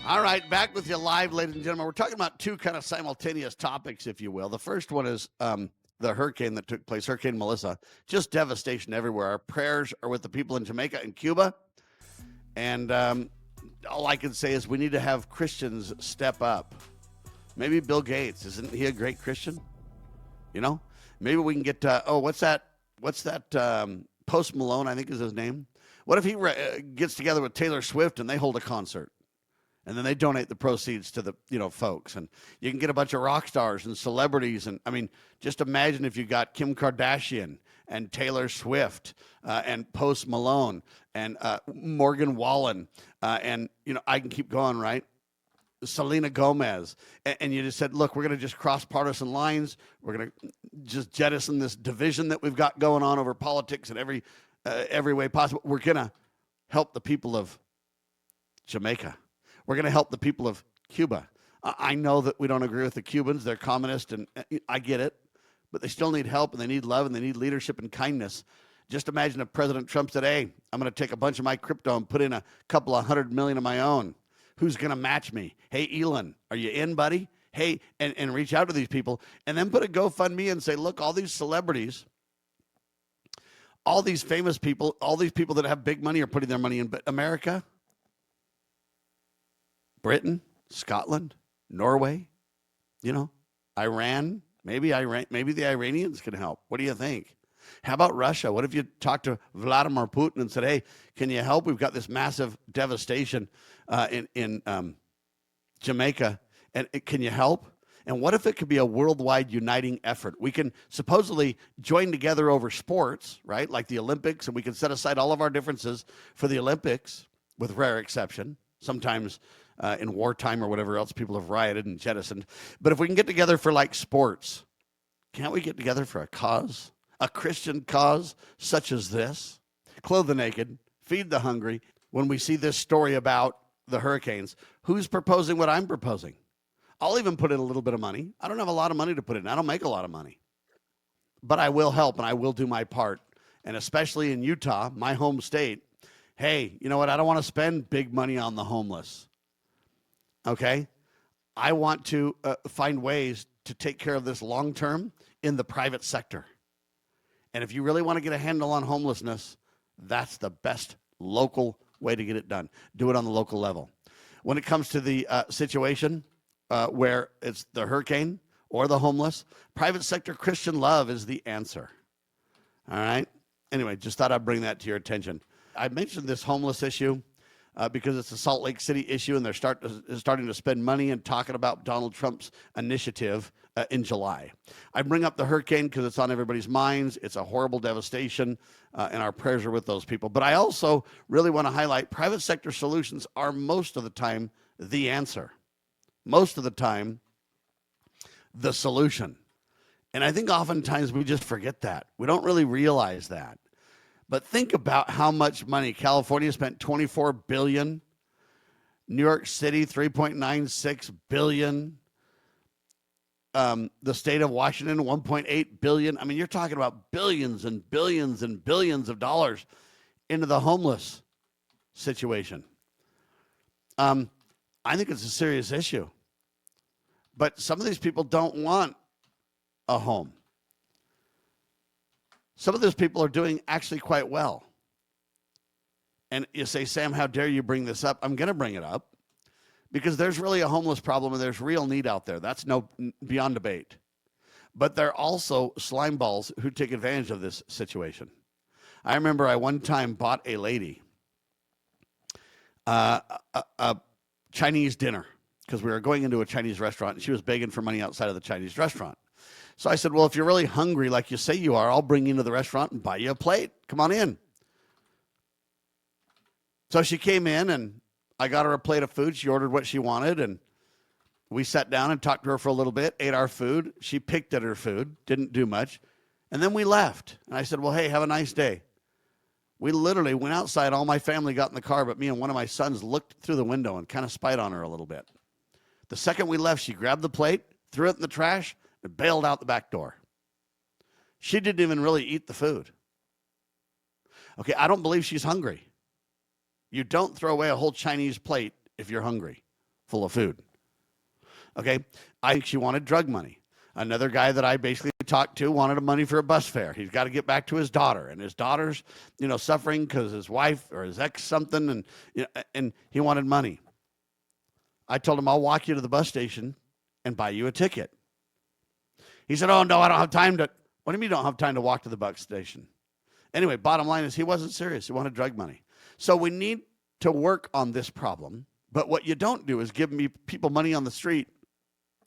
All right, back with you live, ladies and gentlemen. We're talking about two kind of simultaneous topics, if you will. The first one is the hurricane that took place, Hurricane Melissa. Just devastation everywhere. Our prayers are with the people in Jamaica and Cuba. And all I can say is we need to have Christians step up. Maybe Bill Gates, isn't he a great Christian? You know, maybe we can get, what's that? Post Malone, I think is his name. What if he gets together with Taylor Swift and they hold a concert? And then they donate the proceeds to the, folks. And you can get a bunch of rock stars and celebrities. And, I mean, just imagine if you got Kim Kardashian and Taylor Swift and Post Malone and Morgan Wallen. And, I can keep going, right? Selena Gomez. And you just said, look, we're going to just cross partisan lines. We're going to just jettison this division that we've got going on over politics in every way possible. We're going to help the people of Jamaica. We're going to help the people of Cuba. I know that we don't agree with the Cubans. They're communist, and I get it. But they still need help, and they need love, and they need leadership and kindness. Just imagine if President Trump said, hey, I'm going to take a bunch of my crypto and put in a couple of $100 million of my own. Who's going to match me? Hey, Elon, are you in, buddy? Hey, and reach out to these people. And then put a GoFundMe and say, look, all these celebrities, all these famous people, all these people that have big money are putting their money in. But America, Britain, Scotland, Norway, Iran, maybe the Iranians can help. What do you think? How about Russia? What if you talked to Vladimir Putin and said, hey, can you help? We've got this massive devastation in Jamaica, and can you help? And what if it could be a worldwide uniting effort? We can supposedly join together over sports, right, like the Olympics, and we can set aside all of our differences for the Olympics, with rare exception. Sometimes in wartime or whatever else, people have rioted and jettisoned. But if we can get together for like sports, can't we get together for a cause? A Christian cause such as this? Clothe the naked, feed the hungry. When we see this story about the hurricanes, who's proposing what I'm proposing? I'll even put in a little bit of money. I don't have a lot of money to put in. I don't make a lot of money. But I will help and I will do my part. And especially in Utah, my home state, hey, you know what? I don't want to spend big money on the homeless. Okay? I want to find ways to take care of this long term in the private sector. And if you really want to get a handle on homelessness, that's the best local way to get it done. Do it on the local level. When it comes to the situation where it's the hurricane or the homeless, private sector Christian love is the answer. All right? Anyway, just thought I'd bring that to your attention. I mentioned this homeless issue because it's a Salt Lake City issue, and they're starting to spend money and talking about Donald Trump's initiative in July. I bring up the hurricane because it's on everybody's minds. It's a horrible devastation, and our prayers are with those people. But I also really want to highlight private sector solutions are most of the time the answer. Most of the time, the solution. And I think oftentimes we just forget that. We don't really realize that. But think about how much money California spent, $24 billion. New York City, $3.96 billion. The state of Washington, $1.8 billion. I mean, you're talking about billions and billions and billions of dollars into the homeless situation. I think it's a serious issue. But some of these people don't want a home. Some of those people are doing actually quite well. And you say, Sam, how dare you bring this up? I'm going to bring it up because there's really a homeless problem and there's real need out there. That's beyond debate. But there are also slime balls who take advantage of this situation. I remember I one time bought a lady a Chinese dinner because we were going into a Chinese restaurant and she was begging for money outside of the Chinese restaurant. So I said, well, if you're really hungry like you say you are, I'll bring you into the restaurant and buy you a plate. Come on in. So she came in and I got her a plate of food. She ordered what she wanted and we sat down and talked to her for a little bit, ate our food. She picked at her food, didn't do much. And then we left. And I said, well, hey, have a nice day. We literally went outside. All my family got in the car, but me and one of my sons looked through the window and kind of spied on her a little bit. The second we left, she grabbed the plate, threw it in the trash, and bailed out the back door. She didn't even really eat the food. Okay, I don't believe she's hungry. You don't throw away a whole Chinese plate if you're hungry. full of food. Okay, I think she wanted drug money. Another guy that I basically talked to wanted money for a bus fare. He's got to get back to his daughter, and his daughter's, suffering because his wife or his ex something, and he wanted money. I told him, I'll walk you to the bus station and buy you a ticket. He said, oh, no, I don't have time to. What do you mean you don't have time to walk to the bus station? Anyway, bottom line is he wasn't serious. He wanted drug money. So we need to work on this problem. But what you don't do is give people money on the street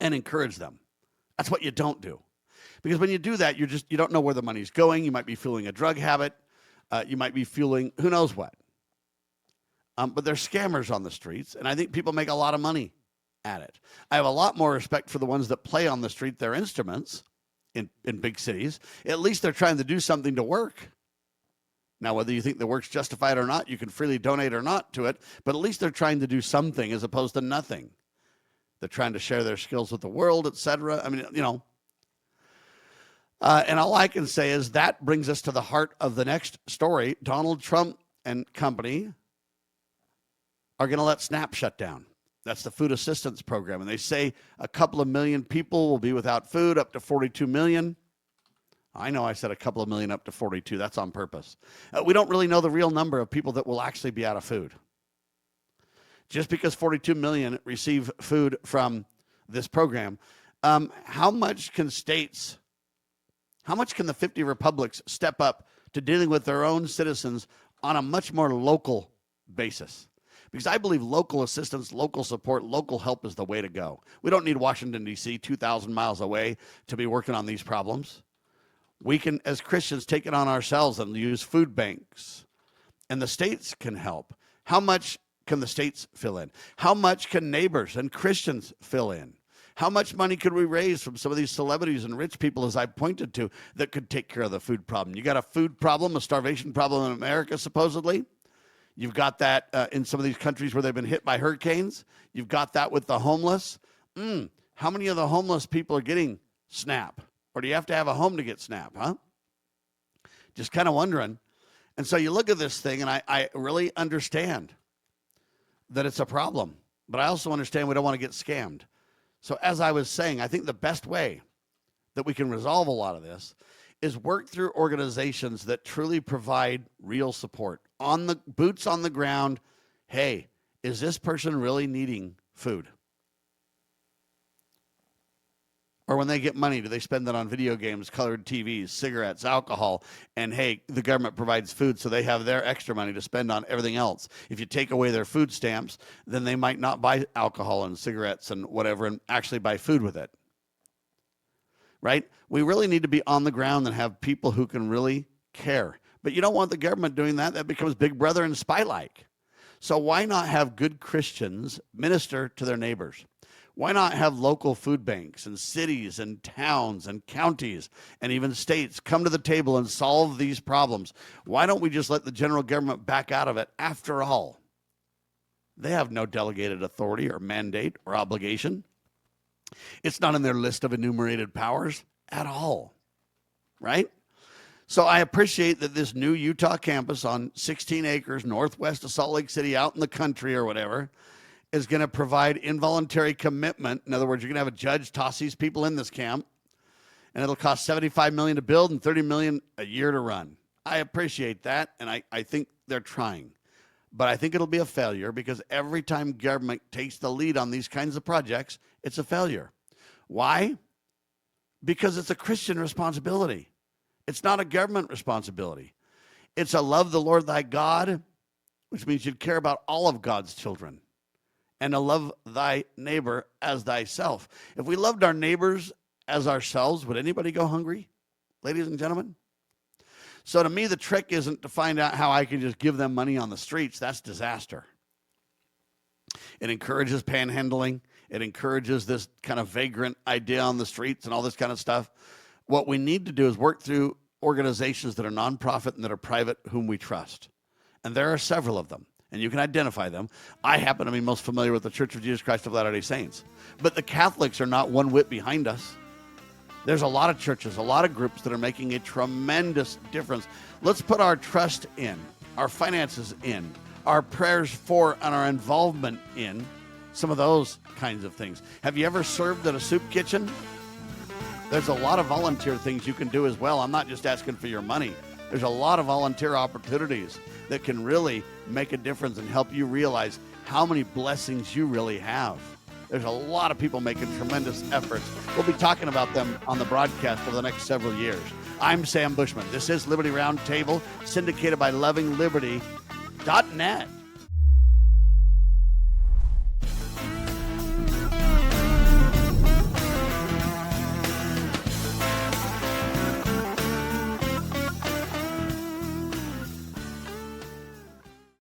and encourage them. That's what you don't do. Because when you do that, you don't know where the money's going. You might be fueling a drug habit. You might be fueling who knows what. But there's scammers on the streets, and I think people make a lot of money at it. I have a lot more respect for the ones that play on the street their instruments in big cities. At least they're trying to do something to work. Now, whether you think the work's justified or not, you can freely donate or not to it, but at least they're trying to do something as opposed to nothing. They're trying to share their skills with the world, etc. I mean, and all I can say is that brings us to the heart of the next story. Donald Trump and company are going to let SNAP shut down. That's the food assistance program. And they say a couple of million people will be without food, up to 42 million. I know I said a couple of million up to 42. That's on purpose. We don't really know the real number of people that will actually be out of food. Just because 42 million receive food from this program, how much can the 50 republics step up to dealing with their own citizens on a much more local basis? Because I believe local assistance, local support, local help is the way to go. We don't need Washington, D.C., 2,000 miles away to be working on these problems. We can, as Christians, take it on ourselves and use food banks. And the states can help. How much can the states fill in? How much can neighbors and Christians fill in? How much money could we raise from some of these celebrities and rich people, as I pointed to, that could take care of the food problem? You got a food problem, a starvation problem in America, supposedly. You've got that in some of these countries where they've been hit by hurricanes. You've got that with the homeless. How many of the homeless people are getting SNAP? Or do you have to have a home to get SNAP, huh? Just kind of wondering. And so you look at this thing, and I really understand that it's a problem. But I also understand we don't want to get scammed. So as I was saying, I think the best way that we can resolve a lot of this is work through organizations that truly provide real support. On the boots on the ground, hey, is this person really needing food? Or when they get money, do they spend it on video games, colored TVs, cigarettes, alcohol? And hey, the government provides food, so they have their extra money to spend on everything else. If you take away their food stamps, then they might not buy alcohol and cigarettes and whatever and actually buy food with it. Right? We really need to be on the ground and have people who can really care. But you don't want the government doing that. That becomes Big Brother and spy-like. So why not have good Christians minister to their neighbors? Why not have local food banks and cities and towns and counties and even states come to the table and solve these problems? Why don't we just let the general government back out of it? After all, they have no delegated authority or mandate or obligation. It's not in their list of enumerated powers at all, right? So I appreciate that this new Utah campus on 16 acres northwest of Salt Lake City, out in the country or whatever, is going to provide involuntary commitment. In other words, you're going to have a judge toss these people in this camp, and it'll cost $75 million to build and $30 million a year to run. I appreciate that, and I think they're trying. But I think it'll be a failure because every time government takes the lead on these kinds of projects, it's a failure. Why? Because it's a Christian responsibility. It's not a government responsibility. It's a love the Lord thy God, which means you'd care about all of God's children, and to love thy neighbor as thyself. If we loved our neighbors as ourselves, would anybody go hungry, ladies and gentlemen? So to me, the trick isn't to find out how I can just give them money on the streets. That's disaster. It encourages panhandling. It encourages this kind of vagrant idea on the streets and all this kind of stuff. What we need to do is work through organizations that are nonprofit and that are private, whom we trust. And there are several of them, and you can identify them. I happen to be most familiar with the Church of Jesus Christ of Latter-day Saints. But the Catholics are not one whit behind us. There's a lot of churches, a lot of groups that are making a tremendous difference. Let's put our trust in, our finances in, our prayers for, and our involvement in some of those kinds of things. Have you ever served at a soup kitchen? There's a lot of volunteer things you can do as well. I'm not just asking for your money. There's a lot of volunteer opportunities that can really make a difference and help you realize how many blessings you really have. There's a lot of people making tremendous efforts. We'll be talking about them on the broadcast over the next several years. I'm Sam Bushman. This is Liberty Roundtable, syndicated by LovingLiberty.net.